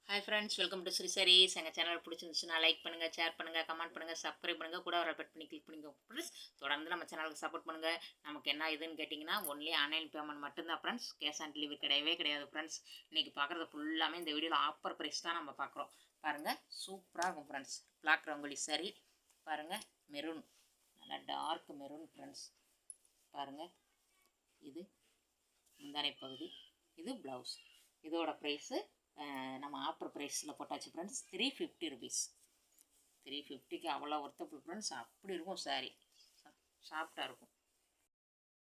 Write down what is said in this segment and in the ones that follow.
Hi friends, welcome to sarees. எங்கள் channel பிடிச்சிருந்துச்சுன்னா like பண்ணுங்கள், ஷேர் பண்ணுங்கள், கமெண்ட் பண்ணுங்கள், சப்ஸ்கிரைப் பண்ணுங்கள், கூட ஒரு பெட் பண்ணி கிளிக் பண்ணிக்கோ ஃப்ரெண்ட்ஸ். தொடர்ந்து நம்ம சேனலுக்கு சப்போர்ட் பண்ணுங்கள். நமக்கு என்ன இதுன்னு கேட்டிங்கன்னா ஒன்லி ஆன்லைன் பேமெண்ட் மட்டும்தான் ஃப்ரெண்ட்ஸ். கேஷ் ஆன் டெலிவரி கிடையவே கிடையாது ஃப்ரெண்ட்ஸ். இன்றைக்கி பார்க்குறது ஃபுல்லாமே இந்த வீடியோவில் ஆஃபர் ப்ரைஸ் தான் நம்ம பார்க்குறோம். பாருங்கள், சூப்பராக இருக்கும் ஃப்ரெண்ட்ஸ். பிளாக் ரங்கோலி saree பாருங்கள், மெரூன், நல்லா டார்க் மெரூன் ஃப்ரெண்ட்ஸ். பாருங்கள், இது முந்தானை பகுதி, இது ப்ளவுஸ். இதோட ப்ரைஸு நம்ம ஆஃபர் ப்ரைஸில் போட்டாச்சு ஃப்ரெண்ட்ஸ். 350 ருபீஸ். 350க்கு அவ்வளோ ஒர்த்தபிள் ஃப்ரெண்ட்ஸ். அப்படி இருக்கும் சாரீ, சாஃப்டாக இருக்கும்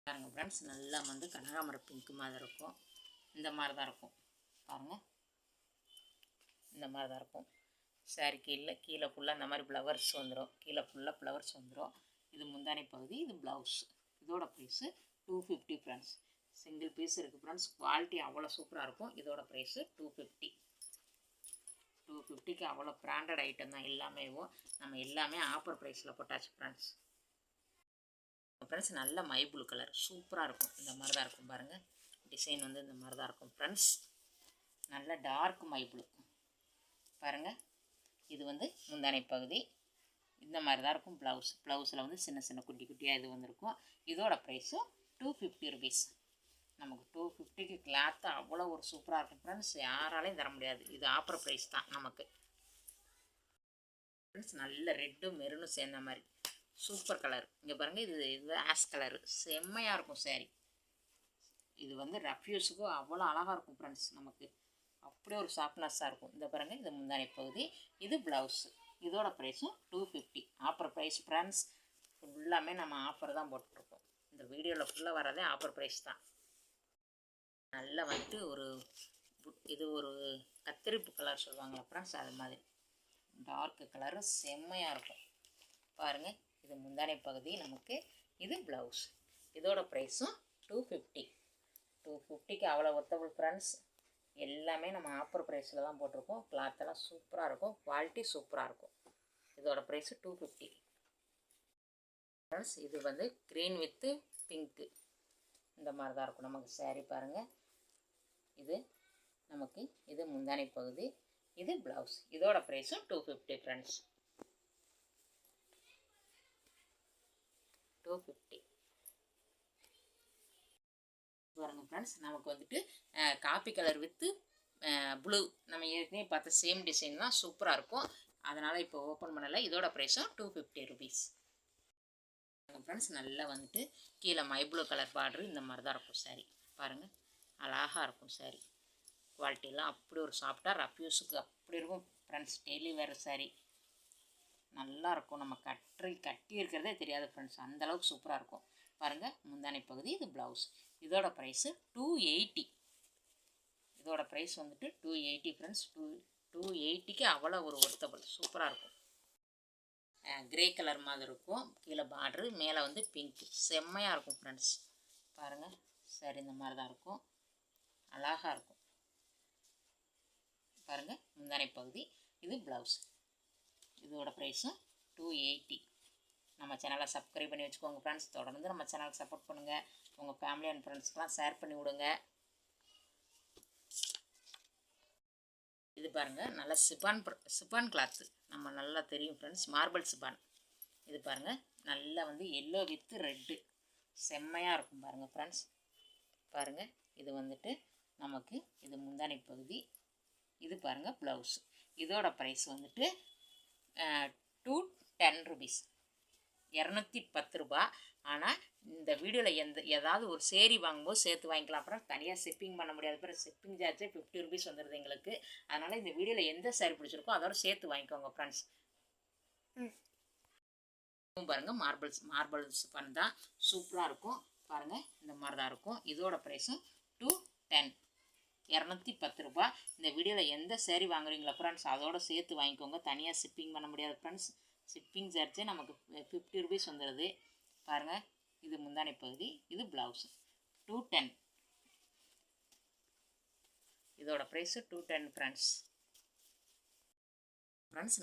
பாருங்கள் ஃப்ரெண்ட்ஸ். நல்லா வந்து கனகாமரம் பிங்க் மாதிரி இருக்கும். இந்த மாதிரி தான் இருக்கும் பாருங்கள், இந்த மாதிரி தான் இருக்கும் சாரீ. கீழே ஃபுல்லாக இந்த மாதிரி ஃப்ளவர்ஸ் வந்துடும். கீழே ஃபுல்லாக ஃப்ளவர்ஸ் வந்துடும். இது முந்தானை பகுதி, இது ப்ளவுஸ். இதோட ப்ரைஸு 250 ஃப்ரெண்ட்ஸ். சிங்கிள் பீஸ் இருக்குது ஃப்ரெண்ட்ஸ். குவாலிட்டி அவ்வளோ சூப்பராக இருக்கும். இதோட ப்ரைஸு 250. 250க்கு அவ்வளோ பிராண்டட் ஐட்டம் தான் எல்லாமே. நம்ம எல்லாமே ஆஃபர் ப்ரைஸில் போட்டாச்சு ஃப்ரெண்ட்ஸ். ஃப்ரெண்ட்ஸ், நல்ல மை ப்ளூ கலர் சூப்பராக இருக்கும். இந்த மாதிரி தான் இருக்கும் பாருங்கள். டிசைன் வந்து இந்த மாதிரி தான் இருக்கும் ஃப்ரெண்ட்ஸ். நல்ல டார்க் மை ப்ளூ பாருங்கள். இது வந்து முந்தானை பகுதி, இந்த மாதிரி தான் இருக்கும் ப்ளவுஸ். ப்ளவுஸில் வந்து சின்ன சின்ன குட்டி குட்டியாக இது வந்துருக்கும். இதோட ப்ரைஸும் 250 ருபீஸ். நமக்கு 250க்கு கிளாத்து அவ்வளோ ஒரு சூப்பராக இருக்கும் ஃப்ரெண்ட்ஸ். யாராலையும் தர முடியாது. இது ஆஃபர் ப்ரைஸ் தான் நமக்கு ஃப்ரெண்ட்ஸ். நல்ல ரெட்டும் மெரூனும் சேர்ந்த மாதிரி சூப்பர் கலர். இங்கே பாருங்கள், இது ஆஷ் கலரு செம்மையாக இருக்கும் சாரீ. இது வந்து ரஃப்யூஸுக்கும் அவ்வளோ அழகாக இருக்கும் ஃப்ரெண்ட்ஸ். நமக்கு அப்படியே ஒரு சாஃப்ட்னஸ்ஸாக இருக்கும். இந்த பாருங்கள், இது முந்தானை பகுதி, இது ப்ளவுஸு. இதோட ப்ரைஸும் 250. Offer price friends. ஃபுல்லாமே நம்ம ஆஃபர் தான் போட்டுருக்கோம். இந்த வீடியோவில் ஃபுல்லாக வரதே ஆஃபர் ப்ரைஸ் தான். நல்லா வந்துட்டு இது ஒரு கத்திரிப்பு கலர் சொல்லுவாங்களா ஃப்ரெண்ட்ஸ், அது மாதிரி டார்க்கு கலரு செம்மையாக இருக்கும் பாருங்கள். இது முந்தானை பகுதி நமக்கு, இது ப்ளவுஸ். இதோட ப்ரைஸும் 250. 250க்கு அவ்வளோ ஒர்த்தபிள் ஃப்ரெண்ட்ஸ். எல்லாமே நம்ம ஆஃபர் ப்ரைஸில் தான் போட்டிருக்கோம். கிளாத்தெல்லாம் சூப்பராக இருக்கும், குவாலிட்டி சூப்பராக இருக்கும். இதோட ப்ரைஸு 250 ஃப்ரெண்ட்ஸ். இது வந்து க்ரீன் வித்து பிங்க்கு இந்த மாதிரி தான் இருக்கும் நமக்கு சாரீ பாருங்கள். இது நமக்கு இது முந்தானை பகுதி, இது ப்ளவுஸ். இதோட ப்ரைஸும் 250 ஃப்ரெண்ட்ஸ். 250 பாருங்கள் ஃப்ரெண்ட்ஸ். நமக்கு வந்துட்டு காப்பி கலர் வித்து ப்ளூ, நம்ம ஏற்கனவே பார்த்த சேம் டிசைன் தான், சூப்பராக இருக்கும். அதனால் இப்போ ஓப்பன் பண்ணலை. இதோட ப்ரைஸும் 250 ருபீஸ் ஃப்ரெண்ட்ஸ். நல்லா வந்துட்டு கீழே மை ப்ளூ கலர் பார்டரு இந்த மாதிரி தான் இருக்கும் சாரீ பாருங்கள். அழகாக இருக்கும் சாரீ. குவாலிட்டிலாம் அப்படி ஒரு சாஃப்டாக ரஃப்யூஸுக்கு அப்படி இருக்கும் ஃப்ரெண்ட்ஸ். டெய்லி வேறு சாரீ நல்லாயிருக்கும். நம்ம கட்டி இருக்கிறதே தெரியாது ஃப்ரெண்ட்ஸ். அந்தளவுக்கு சூப்பராக இருக்கும் பாருங்கள். முந்தானை பகுதி, இது ப்ளவுஸ். இதோட ப்ரைஸு 280. இதோட ப்ரைஸ் வந்துட்டு 280 ஃப்ரெண்ட்ஸ். 280க்கு அவ்வளோ ஒரு ஒர்த்தபிள் சூப்பராக இருக்கும். கிரே கலர் மாதிரி இருக்கும். கீழே பார்டரு, மேலே வந்து பிங்க் செம்மையாக இருக்கும் ஃப்ரெண்ட்ஸ். பாருங்கள், சரி இந்த மாதிரி தான் இருக்கும். அழகாக இருக்கும் பாருங்கள். முந்தானை பகுதி, இது ப்ளவுஸ். இதோட ப்ரைஸும் 280. நம்ம சேனலை சப்ஸ்கிரைப் பண்ணி வச்சுக்கோங்க ஃப்ரெண்ட்ஸ். தொடர்ந்து நம்ம சேனலுக்கு சப்போர்ட் பண்ணுங்கள். உங்கள் ஃபேமிலி அண்ட் ஃப்ரெண்ட்ஸ்க்கெலாம் ஷேர் பண்ணி விடுங்க. இது பாருங்கள், நல்லா சிப்பான் கிளாத்து நம்ம நல்லா தெரியும் ஃப்ரெண்ட்ஸ். மார்பிள் சிப்பான். இது பாருங்கள், நல்லா வந்து எல்லோ வித்து ரெட்டு செம்மையாக இருக்கும் பாருங்கள் ஃப்ரெண்ட்ஸ். பாருங்கள், இது வந்துட்டு நமக்கு இது முந்தானை பகுதி, இது பாருங்கள் ப்ளவுஸ். இதோட ப்ரைஸ் வந்துட்டு 210 ருபீஸ், 210 ரூபா. ஆனால் இந்த வீடியோவில் ஏதாவது ஒரு சேரீ வாங்கும்போது சேர்த்து வாங்கிக்கலாம். அப்புறம் தனியாக ஷிப்பிங் பண்ண முடியாது. அப்புறம் ஷிப்பிங் சார்ஜே 50 ருபீஸ் வந்துடுது எங்களுக்கு. அதனால் இந்த வீடியோவில் எந்த சாரீ பிடிச்சிருக்கோ அதோட சேர்த்து வாங்கிக்கோங்க ஃப்ரெண்ட்ஸ். பாருங்கள், மார்பிள்ஸ் தான் சூப்பராக இருக்கும் பாருங்கள். இந்த மாதிரி தான் இருக்கும். இதோட ப்ரைஸும் 210, 210 ரூபா. இந்த வீடியோவில் எந்த சேரீ வாங்குறீங்களா ஃப்ரெண்ட்ஸ் அதோட சேர்த்து வாங்கிக்கோங்க. தனியாக ஷிப்பிங் பண்ண முடியாது ஃப்ரெண்ட்ஸ். ஷிப்பிங் சார்ஜே நமக்கு 50 ருபீஸ் வந்துடுது பாருங்கள். இது முந்தானை பகுதி, இது ப்ளவுஸ். 210. இதோட ப்ரைஸு 210 ஃப்ரெண்ட்ஸ்.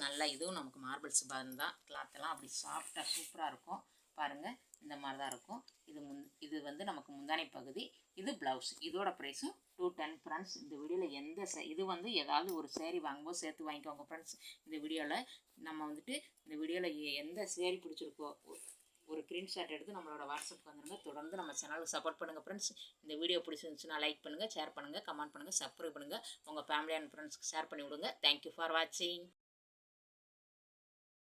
நல்லா இதுவும் நமக்கு மார்பிள்ஸ் தான். கிளாத்தெல்லாம் அப்படி சாஃப்டாக சூப்பராக இருக்கும் பாருங்கள். இந்த மாதிரி தான் இருக்கும். இது வந்து நமக்கு முந்தானை பகுதி, இது ப்ளவுஸ். இதோட ப்ரைஸும் 210 ஃப்ரெண்ட்ஸ். இந்த வீடியோவில் இது வந்து ஏதாவது ஒரு சேரீ வாங்கும்போது சேர்த்து வாங்கிக்கோங்க ஃப்ரெண்ட்ஸ். இந்த வீடியோவில் நம்ம வந்துட்டு இந்த வீடியோவில் எந்த சேரீ பிடிச்சிருக்கோ ஒரு ஸ்க்ரீன்ஷாட் எடுத்து நம்மளோட வாட்ஸ்அப்புக்கு வந்துடுங்க. தொடர்ந்து நம்ம சேனலுக்கு சப்போர்ட் பண்ணுங்கள் ஃப்ரெண்ட்ஸ். இந்த வீடியோ பிடிச்சிருந்துச்சுன்னா லைக் பண்ணுங்கள், ஷேர் பண்ணுங்கள், கமெண்ட் பண்ணுங்கள், சப்ஸ்கிரைப் பண்ணுங்கள். உங்கள் ஃபேமிலி அண்ட் ஃப்ரெண்ட்ஸ்க்கு ஷேர் பண்ணி விடுங்க. தேங்க்யூ ஃபார் வாட்சிங்.